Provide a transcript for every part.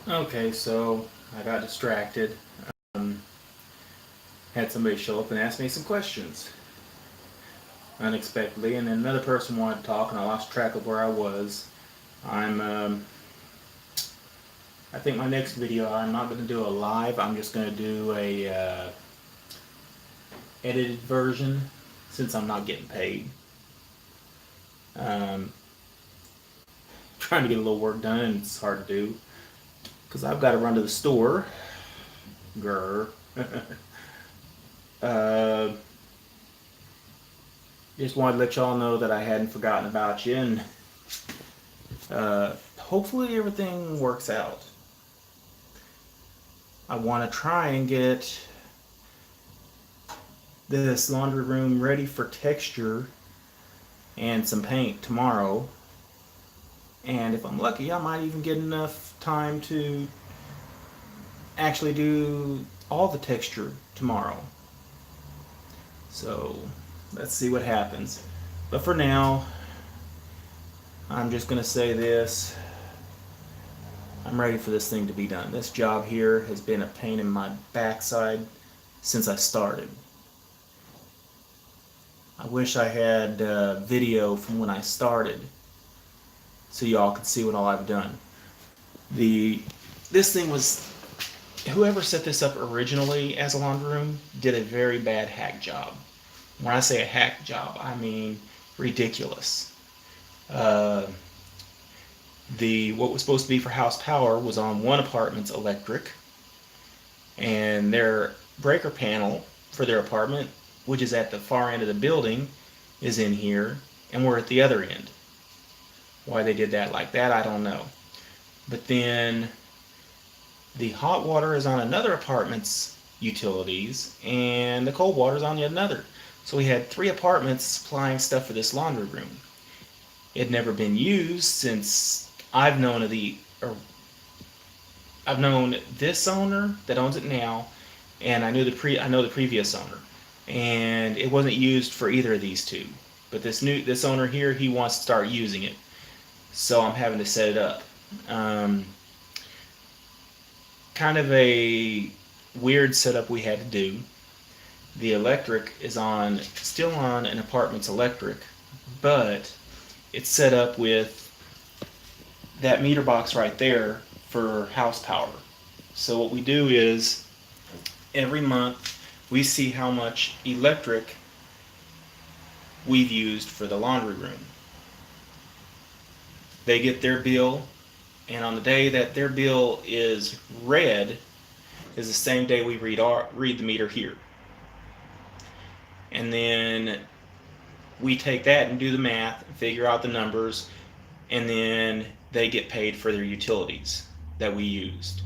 Okay, so I got distracted. Um, had somebody show up and ask me some questions unexpectedly, and then another person wanted to talk, and I lost track of where I was. I'm, I think my next video, I'm not going to do a live. I'm just going to do a edited version since I'm not getting paid. Um, trying to get a little work done, and it's hard to do because I've got to run to the store. Grr. uh, just wanted to let y'all know that I hadn't forgotten about you, and hopefully everything works out. I want to try and get this laundry room ready for texture and some paint tomorrow. And if I'm lucky, I might even get enough time to actually do all the texture tomorrow. So let's see what happens. But for now, I'm just going to say this. I'm ready for this thing to be done. This job here has been a pain in my backside since I started. I wish I had video from when I started so y'all could see what all I've done. This thing was, whoever set this up originally as a laundry room did a very bad hack job. When I say a hack job, I mean ridiculous. What was supposed to be for house power was on one apartment's electric, and their breaker panel for their apartment, which is at the far end of the building, is in here, and we're at the other end. Why they did that like that, I don't know. But then the hot water is on another apartment's utilities, and the cold water is on the another. So we had 3 apartments supplying stuff for this laundry room. It had never been used since I've known I've known this owner that owns it now, and I know the previous owner, and it wasn't used for either of these two. But this owner here, he wants to start using it, so I'm having to set it up. Kind of a weird setup we had to do. The electric is still on an apartment's electric, but it's set up with that meter box right there for house power. So what we do is every month we see how much electric we've used for the laundry room. They get their bill, and on the day that their bill is red is the same day we read the meter here. And then we take that and do the math, figure out the numbers, and then they get paid for their utilities that we used.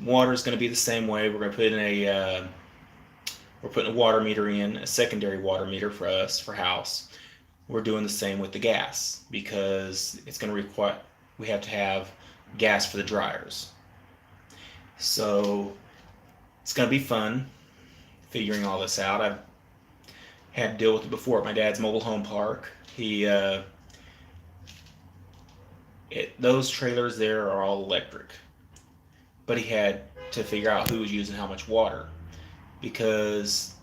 Water is going to be the same way. We're going to put in we're putting a water meter in, a secondary water meter for us for house. We're doing the same with the gas because it's going to require, we have to have gas for the dryers. So it's going to be fun figuring all this out. I've had to deal with it before at my dad's mobile home park. Those trailers there are all electric, but he had to figure out who was using how much water, because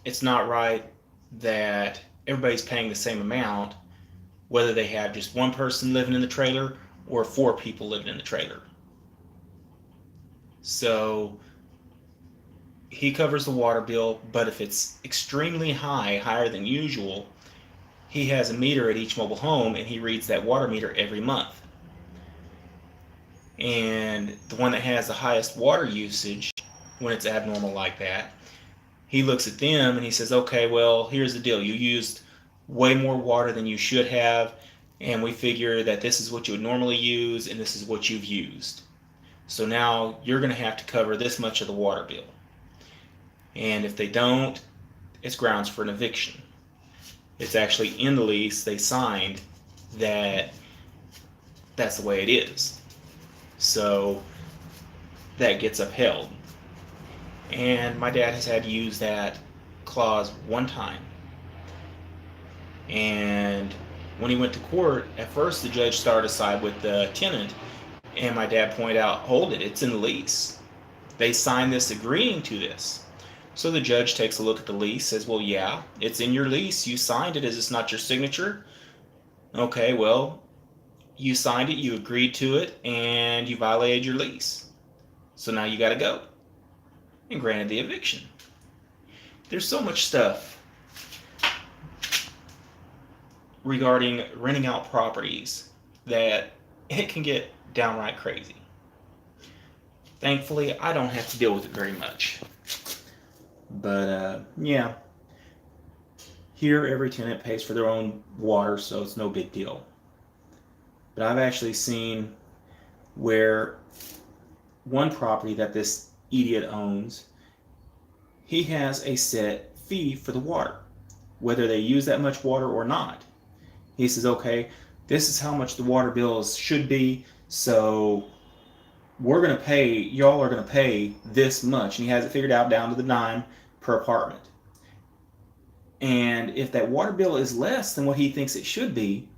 it's not right that everybody's paying the same amount whether they have just one person living in the trailer or 4 people living in the trailer. So he covers the water bill, but if it's extremely high, higher than usual, he has a meter at each mobile home, and he reads that water meter every month. And the one that has the highest water usage, when it's abnormal like that, he looks at them and he says, okay, well, here's the deal. You used way more water than you should have, and we figure that this is what you would normally use, and this is what you've used. So now you're going to have to cover this much of the water bill. And if they don't, it's grounds for an eviction. It's actually in the lease they signed that that's the way it is. So that gets upheld. And my dad has had to use that clause one time. And when he went to court, at first the judge started to side with the tenant And my dad pointed out, hold it, it's in the lease. They signed this agreeing to this. So the judge takes a look at the lease, says, well, yeah, it's in your lease. You signed it. Is this not your signature? Okay, well, you signed it, you agreed to it, and you violated your lease. So now you got to go. And granted the eviction. There's so much stuff regarding renting out properties that it can get downright crazy. Thankfully, I don't have to deal with it very much. But yeah, here every tenant pays for their own water, so it's no big deal. But I've actually seen where one property that this idiot owns, he has a set fee for the water, whether they use that much water or not. He says, okay, this is how much the water bills should be, so we're going to pay, y'all are going to pay this much. And he has it figured out down to the dime per apartment. And if that water bill is less than what he thinks it should be,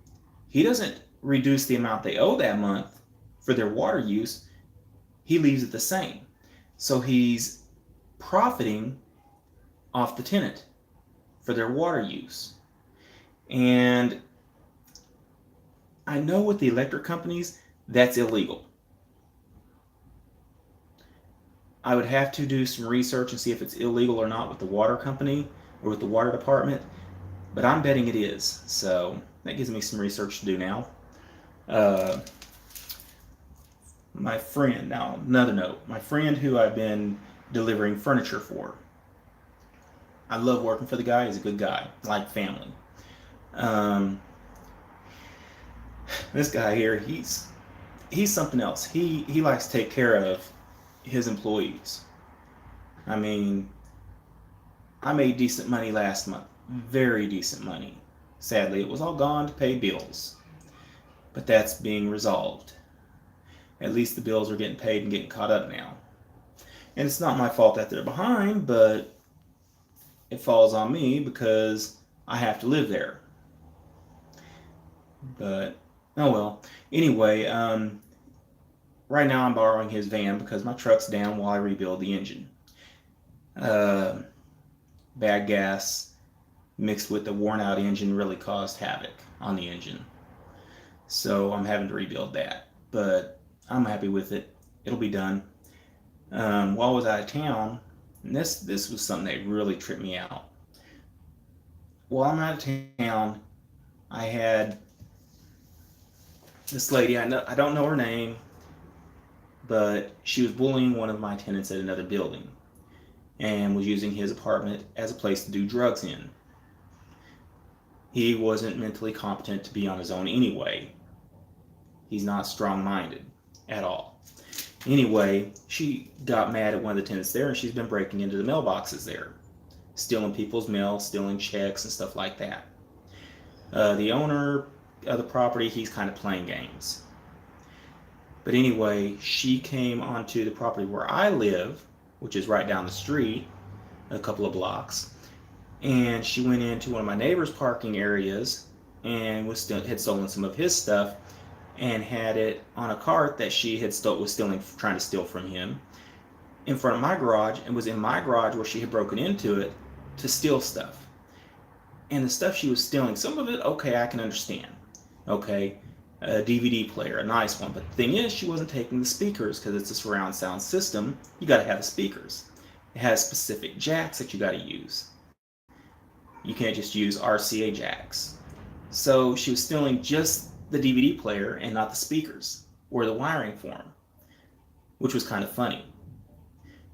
he doesn't reduce the amount they owe that month for their water use. He leaves it the same. So he's profiting off the tenant for their water use. And I know with the electric companies, that's illegal. I would have to do some research and see if it's illegal or not with the water company or with the water department, but I'm betting it is. So that gives me some research to do now. My friend, now another note, my friend who I've been delivering furniture for, I love working for the guy. He's a good guy, like family. This guy here, he's something else. He likes to take care of his employees. I mean, I made decent money last month, very decent money. Sadly, it was all gone to pay bills, but that's being resolved. At least the bills are getting paid and getting caught up now. And it's not my fault that they're behind, but it falls on me because I have to live there. But oh well. Anyway, right now I'm borrowing his van because my truck's down while I rebuild the engine. Bad gas mixed with the worn out engine really caused havoc on the engine. So I'm having to rebuild that. But I'm happy with it. It'll be done. While I was out of town, and this was something that really tripped me out. While I'm out of town, I had this lady, I don't know her name, but she was bullying one of my tenants at another building and was using his apartment as a place to do drugs in. He wasn't mentally competent to be on his own anyway. He's not strong-minded at all. Anyway, she got mad at one of the tenants there, and she's been breaking into the mailboxes there, stealing people's mail, stealing checks and stuff like that. The owner of the property, he's kind of playing games. But anyway, she came onto the property where I live, which is right down the street, a couple of blocks, and she went into one of my neighbor's parking areas and had stolen some of his stuff and had it on a cart that she had trying to steal from him in front of my garage, and was in my garage where she had broken into it to steal stuff. And the stuff she was stealing, some of it, okay, I can understand. Okay, a DVD player, a nice one. But the thing is, she wasn't taking the speakers because it's a surround sound system. You got to have the speakers. It has specific jacks that you got to use. You can't just use RCA jacks. So she was stealing just the DVD player and not the speakers or the wiring for them, which was kind of funny.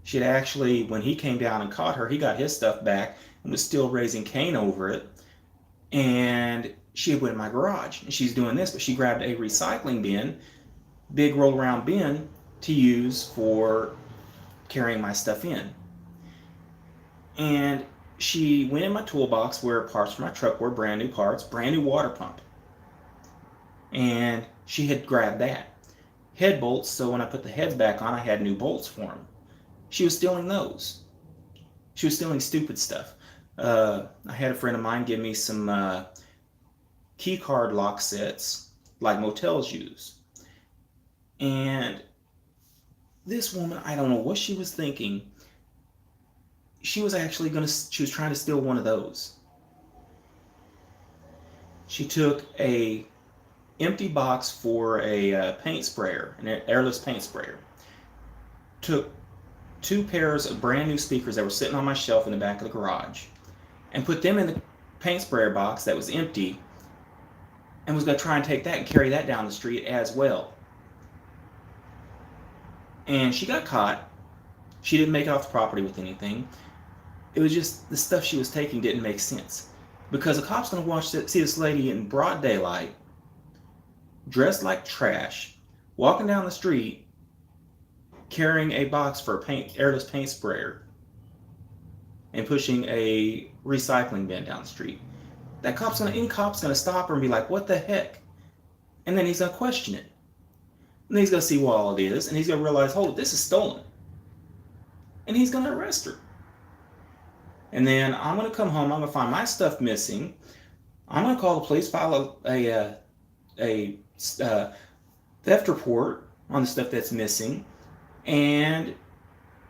She had actually, when he came down and caught her, he got his stuff back and was still raising Cain over it. And she had went in my garage and she's doing this, but she grabbed a recycling bin, big roll around bin, to use for carrying my stuff in. And she went in my toolbox where parts for my truck were brand new parts, brand new water pump. And she had grabbed that. Head bolts, so when I put the heads back on, I had new bolts for them. She was stealing those. She was stealing stupid stuff. I had a friend of mine give me some key card lock sets like motels use. And this woman, I don't know what she was thinking. She was trying to steal one of those. She took a empty box for a paint sprayer, an airless paint sprayer. Took 2 pairs of brand new speakers that were sitting on my shelf in the back of the garage and put them in the paint sprayer box that was empty, and was going to try and take that and carry that down the street as well. And she got caught. She didn't make it off the property with anything. It was just the stuff she was taking didn't make sense. Because a cop's going to see this lady in broad daylight, dressed like trash, walking down the street, carrying a box for a airless paint sprayer, and pushing a recycling bin down the street. Any cop's going to stop her and be like, what the heck? And then he's going to question it. And then he's going to see what all it is, and he's going to realize, hold, this is stolen. And he's going to arrest her. And then I'm going to come home, I'm going to find my stuff missing. I'm going to call the police, file a theft report on the stuff that's missing. And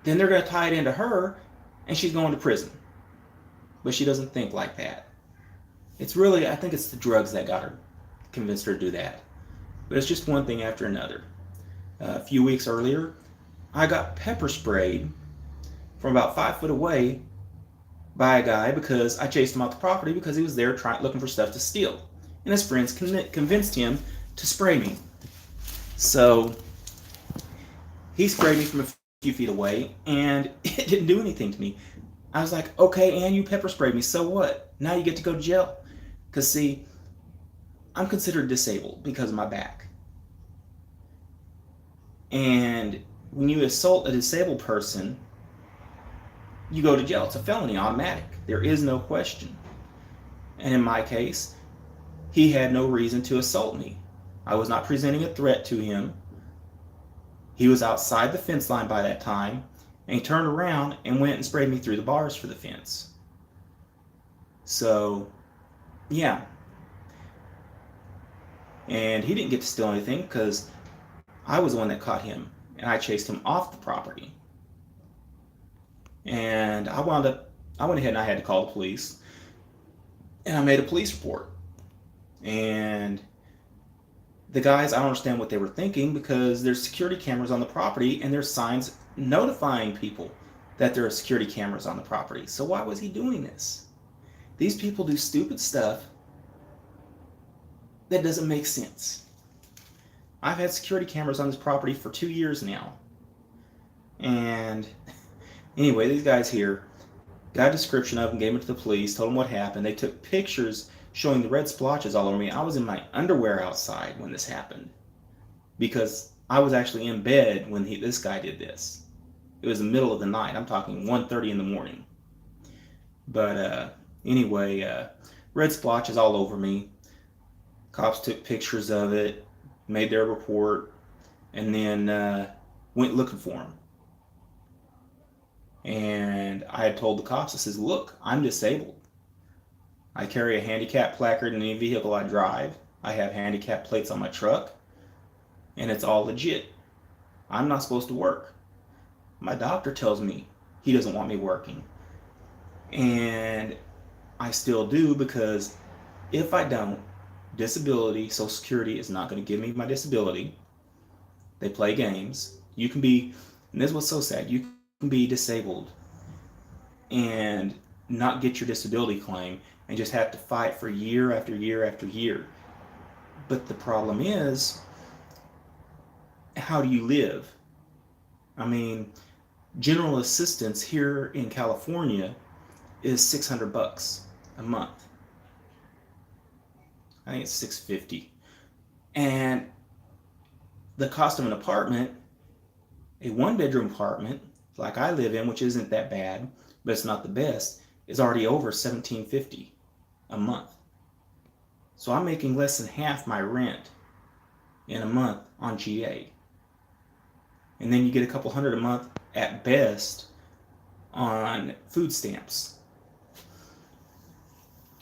then they're going to tie it into her, and she's going to prison. But she doesn't think like that. I think it's the drugs that convinced her to do that. But it's just one thing after another. A few weeks earlier, I got pepper sprayed from about 5 foot away by a guy because I chased him off the property because he was there looking for stuff to steal. And his friends convinced him to spray me. So he sprayed me from a few feet away, and it didn't do anything to me. I was like, okay, and you pepper sprayed me, so what? Now you get to go to jail. Because see, I'm considered disabled because of my back. And when you assault a disabled person, you go to jail. It's a felony, automatic. There is no question. And in my case, he had no reason to assault me. I was not presenting a threat to him. He was outside the fence line by that time, and he turned around and went and sprayed me through the bars for the fence. So, yeah. And he didn't get to steal anything because I was the one that caught him, and I chased him off the property. And I went ahead and I had to call the police, and I made a police report. And the guys, I don't understand what they were thinking, because there's security cameras on the property and there's signs notifying people that there are security cameras on the property. So why was he doing this? These people do stupid stuff that doesn't make sense. I've had security cameras on this property for 2 years now. And anyway, these guys here got a description of them, gave them to the police, told them what happened. They took pictures showing the red splotches all over me. I was in my underwear outside when this happened, because I was actually in bed when this guy did this. It was the middle of the night. I'm talking 1:30 in the morning. But anyway, red splotches all over me. Cops took pictures of it, made their report, and then went looking for him. And I had told the cops, I says, look, I'm disabled. I carry a handicap placard in any vehicle I drive. I have handicap plates on my truck, and it's all legit. I'm not supposed to work. My doctor tells me he doesn't want me working. And I still do, because if I don't, disability, Social Security is not going to give me my disability. They play games. You can be, and this is what's so sad, you can be disabled and not get your disability claim and just have to fight for year after year after year. But the problem is, how do you live? I mean, general assistance here in California is $600 a month. I think it's $650. And the cost of an apartment, a 1-bedroom apartment like I live in, which isn't that bad, but it's not the best, is already over $1,750 a month. So I'm making less than half my rent in a month on GA. And then you get a couple hundred a month at best on food stamps.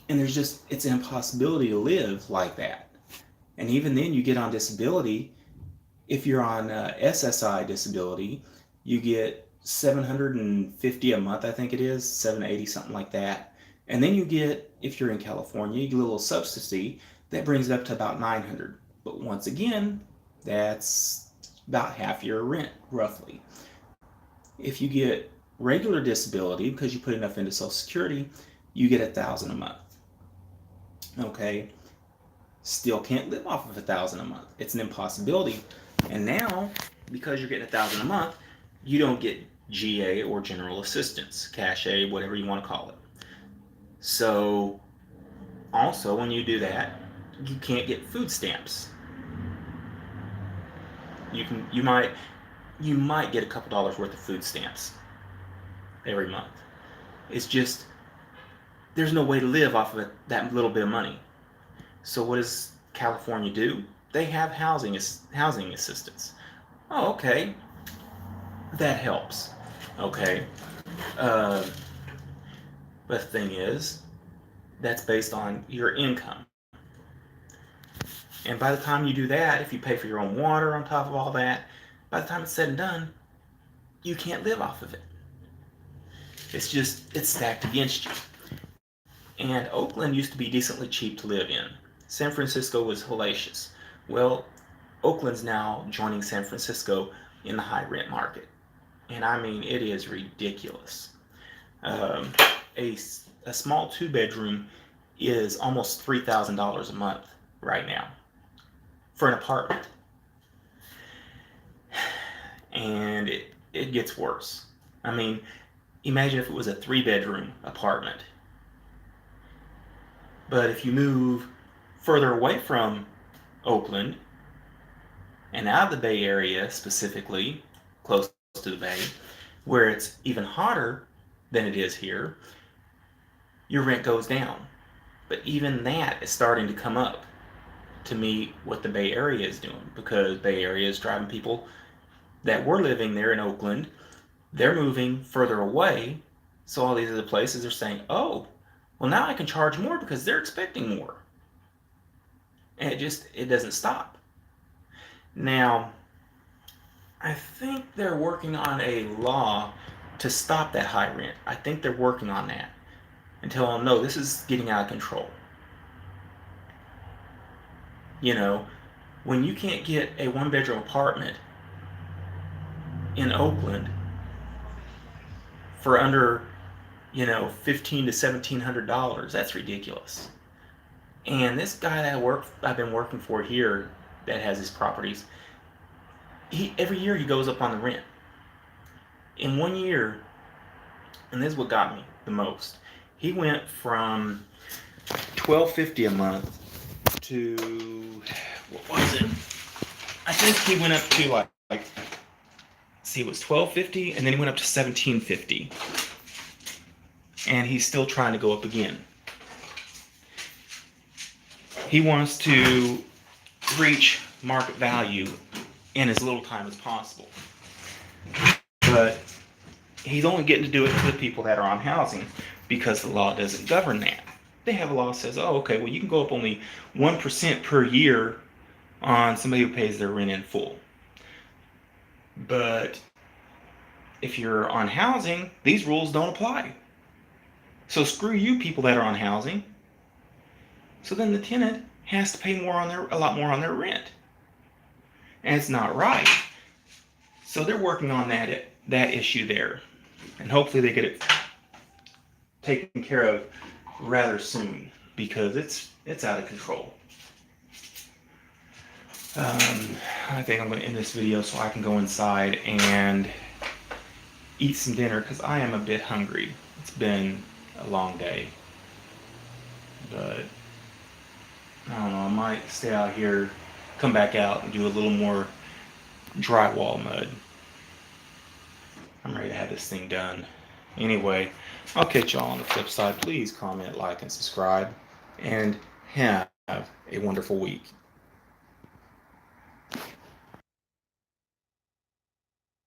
And it's an impossibility to live like that. And even then, you get on disability, If you're on SSI disability, you get $750 a month, I think it is, $780, something like that. And then you get, if you're in California, you get a little subsidy that brings it up to about $900. But once again, that's about half your rent, roughly. If you get regular disability, because you put enough into Social Security, you get $1,000 a month. Okay, still can't live off of $1,000 a month. It's an impossibility. And now, because you're getting $1,000 a month, you don't get GA or general assistance, cash aid, whatever you want to call it. So, also when you do that, you can't get food stamps. You might get a couple dollars worth of food stamps every month. It's just there's no way to live off of that little bit of money. So what does California do? They have housing assistance. Oh, okay, that helps. Okay, but the thing is, that's based on your income. And by the time you do that, if you pay for your own water on top of all that, by the time it's said and done, you can't live off of it. It's stacked against you. And Oakland used to be decently cheap to live in. San Francisco was hellacious. Well, Oakland's now joining San Francisco in the high rent market. And I mean, it is ridiculous. A small 2-bedroom is almost $3,000 a month right now for an apartment. And it gets worse. I mean, imagine if it was a 3-bedroom apartment. But if you move further away from Oakland and out of the Bay Area, specifically close to the Bay, where it's even hotter than it is here, your rent goes down. But even that is starting to come up to meet what the Bay Area is doing, because Bay Area is driving people that were living there in Oakland, they're moving further away. So all these other places are saying, oh, well, now I can charge more because they're expecting more. And it doesn't stop. Now, I think they're working on a law to stop that high rent. I think they're working on that until I know this is getting out of control. You know, when you can't get a 1-bedroom apartment in Oakland for under, $1,500 to $1,700, that's ridiculous. And this guy that I've been working for here that has his properties, every year he goes up on the rent. In 1 year, and this is what got me the most, he went from $1,250 a month to, what was it? I think he went up to it was $1,250, and then he went up to $1,750. And he's still trying to go up again. He wants to reach market value in as little time as possible. But he's only getting to do it to the people that are on housing because the law doesn't govern that. They have a law that says, oh, okay, well, you can go up only 1% per year on somebody who pays their rent in full. But if you're on housing, these rules don't apply. So screw you people that are on housing. So then the tenant has to pay a lot more on their rent. And it's not right. So they're working on that issue there. And hopefully they get it taken care of rather soon, because it's out of control. I think I'm going to end this video so I can go inside and eat some dinner, because I am a bit hungry. It's been a long day. But I don't know, I might stay out here, come back out and do a little more drywall mud. I'm ready to have this thing done. Anyway, I'll catch y'all on the flip side. Please comment, like, and subscribe. And have a wonderful week.